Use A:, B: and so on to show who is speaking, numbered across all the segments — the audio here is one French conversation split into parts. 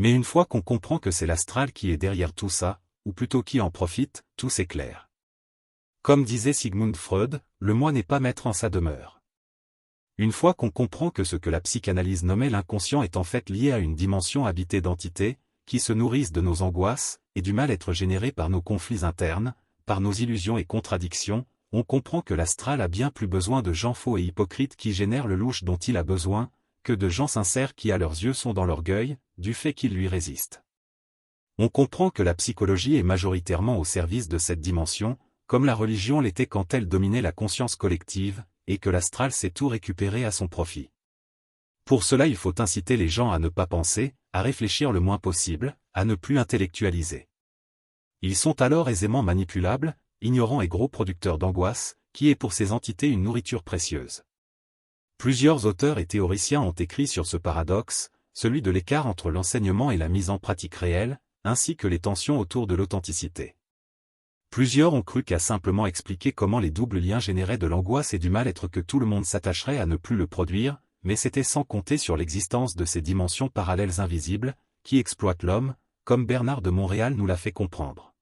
A: Mais une fois qu'on comprend que c'est l'astral qui est derrière tout ça, ou plutôt qui en profite, tout s'éclaire. Comme disait Sigmund Freud, le moi n'est pas maître en sa demeure. Une fois qu'on comprend que ce que la psychanalyse nommait l'inconscient est en fait lié à une dimension habitée d'entités, qui se nourrissent de nos angoisses, et du mal-être généré par nos conflits internes, par nos illusions et contradictions, on comprend que l'astral a bien plus besoin de gens faux et hypocrites qui génèrent le louche dont il a besoin, que de gens sincères qui à leurs yeux sont dans l'orgueil, du fait qu'ils lui résistent. On comprend que la psychologie est majoritairement au service de cette dimension, comme la religion l'était quand elle dominait la conscience collective, et que l'astral sait tout récupérer à son profit. Pour cela il faut inciter les gens à ne pas penser, à réfléchir le moins possible, à ne plus intellectualiser. Ils sont alors aisément manipulables, ignorants et gros producteurs d'angoisse, qui est pour ces entités une nourriture précieuse. Plusieurs auteurs et théoriciens ont écrit sur ce paradoxe, celui de l'écart entre l'enseignement et la mise en pratique réelle, ainsi que les tensions autour de l'authenticité. Plusieurs ont cru qu'à simplement expliquer comment les doubles liens généraient de l'angoisse et du mal-être que tout le monde s'attacherait à ne plus le produire, mais c'était sans compter sur l'existence de ces dimensions parallèles invisibles, qui exploitent l'homme, comme Bernard de Montréal nous l'a fait comprendre.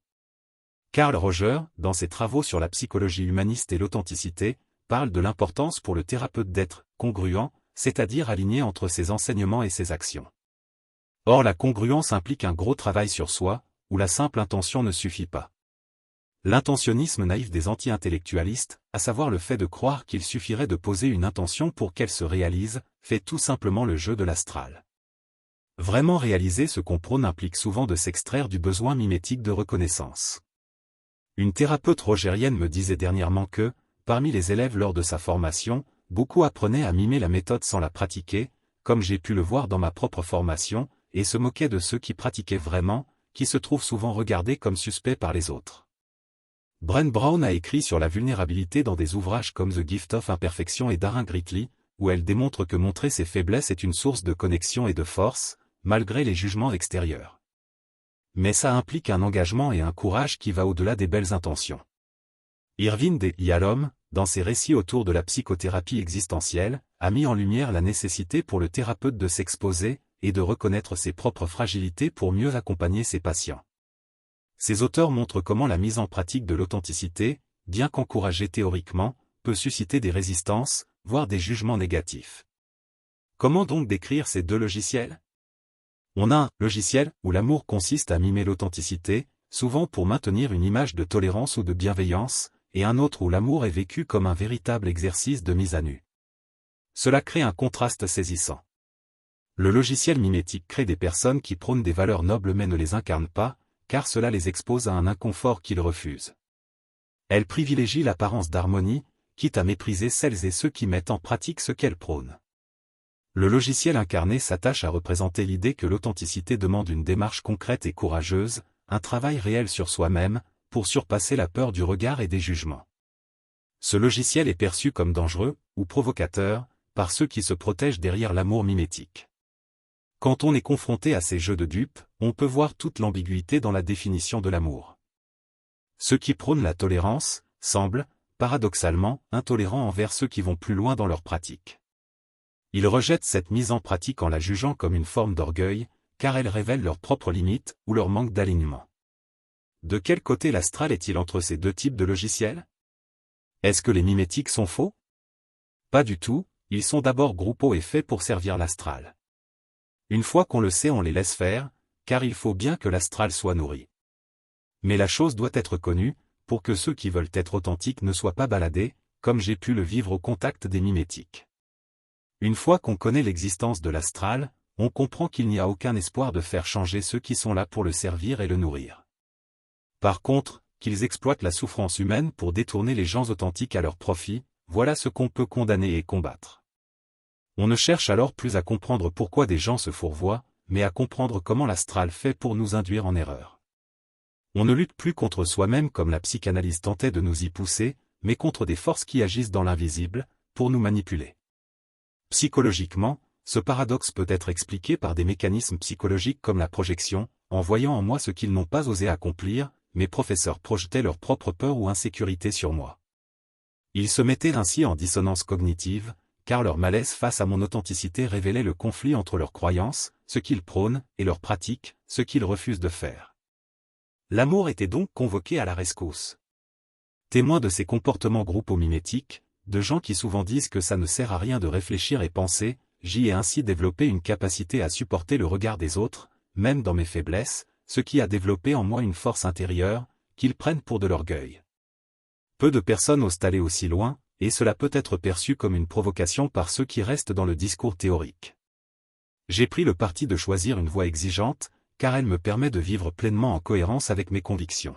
A: Carl Roger, dans ses travaux sur la psychologie humaniste et l'authenticité, parle de l'importance pour le thérapeute d'être congruent, c'est-à-dire aligné entre ses enseignements et ses actions. Or la congruence implique un gros travail sur soi, où la simple intention ne suffit pas. L'intentionnisme naïf des anti-intellectualistes, à savoir le fait de croire qu'il suffirait de poser une intention pour qu'elle se réalise, fait tout simplement le jeu de l'astral. Vraiment réaliser ce qu'on prône implique souvent de s'extraire du besoin mimétique de reconnaissance. Une thérapeute rogérienne me disait dernièrement que, parmi les élèves lors de sa formation, beaucoup apprenaient à mimer la méthode sans la pratiquer, comme j'ai pu le voir dans ma propre formation, et se moquaient de ceux qui pratiquaient vraiment, qui se trouvent souvent regardés comme suspects par les autres. Brené Brown a écrit sur la vulnérabilité dans des ouvrages comme The Gift of Imperfection et Daring Greatly, où elle démontre que montrer ses faiblesses est une source de connexion et de force, malgré les jugements extérieurs. Mais ça implique un engagement et un courage qui va au-delà des belles intentions. Irving D. Yalom, dans ses récits autour de la psychothérapie existentielle, a mis en lumière la nécessité pour le thérapeute de s'exposer, et de reconnaître ses propres fragilités pour mieux accompagner ses patients. Ces auteurs montrent comment la mise en pratique de l'authenticité, bien qu'encouragée théoriquement, peut susciter des résistances, voire des jugements négatifs. Comment donc décrire ces deux logiciels ? On a un logiciel où l'amour consiste à mimer l'authenticité, souvent pour maintenir une image de tolérance ou de bienveillance, et un autre où l'amour est vécu comme un véritable exercice de mise à nu. Cela crée un contraste saisissant. Le logiciel mimétique crée des personnes qui prônent des valeurs nobles mais ne les incarnent pas, car cela les expose à un inconfort qu'ils refusent. Elle privilégie l'apparence d'harmonie, quitte à mépriser celles et ceux qui mettent en pratique ce qu'elle prône. Le logiciel incarné s'attache à représenter l'idée que l'authenticité demande une démarche concrète et courageuse, un travail réel sur soi-même, pour surpasser la peur du regard et des jugements. Ce logiciel est perçu comme dangereux, ou provocateur, par ceux qui se protègent derrière l'amour mimétique. Quand on est confronté à ces jeux de dupes, on peut voir toute l'ambiguïté dans la définition de l'amour. Ceux qui prônent la tolérance, semblent, paradoxalement, intolérants envers ceux qui vont plus loin dans leur pratique. Ils rejettent cette mise en pratique en la jugeant comme une forme d'orgueil, car elle révèle leurs propres limites, ou leur manque d'alignement. De quel côté l'astral est-il entre ces deux types de logiciels ? Est-ce que les mimétiques sont faux ? Pas du tout, ils sont d'abord groupaux et faits pour servir l'astral. Une fois qu'on le sait, on les laisse faire, car il faut bien que l'astral soit nourri. Mais la chose doit être connue, pour que ceux qui veulent être authentiques ne soient pas baladés, comme j'ai pu le vivre au contact des mimétiques. Une fois qu'on connaît l'existence de l'astral, on comprend qu'il n'y a aucun espoir de faire changer ceux qui sont là pour le servir et le nourrir. Par contre, qu'ils exploitent la souffrance humaine pour détourner les gens authentiques à leur profit, voilà ce qu'on peut condamner et combattre. On ne cherche alors plus à comprendre pourquoi des gens se fourvoient, mais à comprendre comment l'astral fait pour nous induire en erreur. On ne lutte plus contre soi-même comme la psychanalyse tentait de nous y pousser, mais contre des forces qui agissent dans l'invisible, pour nous manipuler. Psychologiquement, ce paradoxe peut être expliqué par des mécanismes psychologiques comme la projection, en voyant en moi ce qu'ils n'ont pas osé accomplir, mes professeurs projetaient leur propre peur ou insécurité sur moi. Ils se mettaient ainsi en dissonance cognitive, car leur malaise face à mon authenticité révélait le conflit entre leurs croyances, ce qu'ils prônent, et leurs pratiques, ce qu'ils refusent de faire. L'amour était donc convoqué à la rescousse. Témoin de ces comportements groupo-mimétiques, de gens qui souvent disent que ça ne sert à rien de réfléchir et penser, j'y ai ainsi développé une capacité à supporter le regard des autres, même dans mes faiblesses, ce qui a développé en moi une force intérieure, qu'ils prennent pour de l'orgueil. Peu de personnes osent aller aussi loin, et cela peut être perçu comme une provocation par ceux qui restent dans le discours théorique. J'ai pris le parti de choisir une voie exigeante, car elle me permet de vivre pleinement en cohérence avec mes convictions.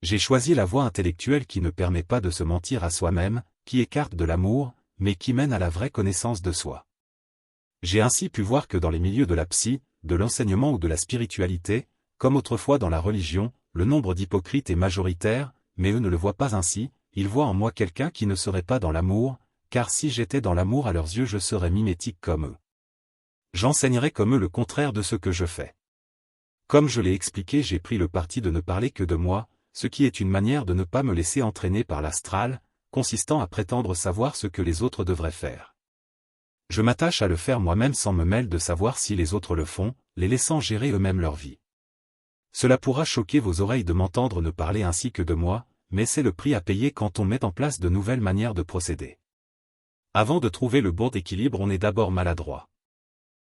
A: J'ai choisi la voie intellectuelle qui ne permet pas de se mentir à soi-même, qui écarte de l'amour, mais qui mène à la vraie connaissance de soi. J'ai ainsi pu voir que dans les milieux de la psy, de l'enseignement ou de la spiritualité, comme autrefois dans la religion, le nombre d'hypocrites est majoritaire, mais eux ne le voient pas ainsi, ils voient en moi quelqu'un qui ne serait pas dans l'amour, car si j'étais dans l'amour à leurs yeux je serais mimétique comme eux. J'enseignerais comme eux le contraire de ce que je fais. Comme je l'ai expliqué, j'ai pris le parti de ne parler que de moi, ce qui est une manière de ne pas me laisser entraîner par l'astral, consistant à prétendre savoir ce que les autres devraient faire. Je m'attache à le faire moi-même sans me mêler de savoir si les autres le font, les laissant gérer eux-mêmes leur vie. Cela pourra choquer vos oreilles de m'entendre ne parler ainsi que de moi, mais c'est le prix à payer quand on met en place de nouvelles manières de procéder. Avant de trouver le bon équilibre, on est d'abord maladroit.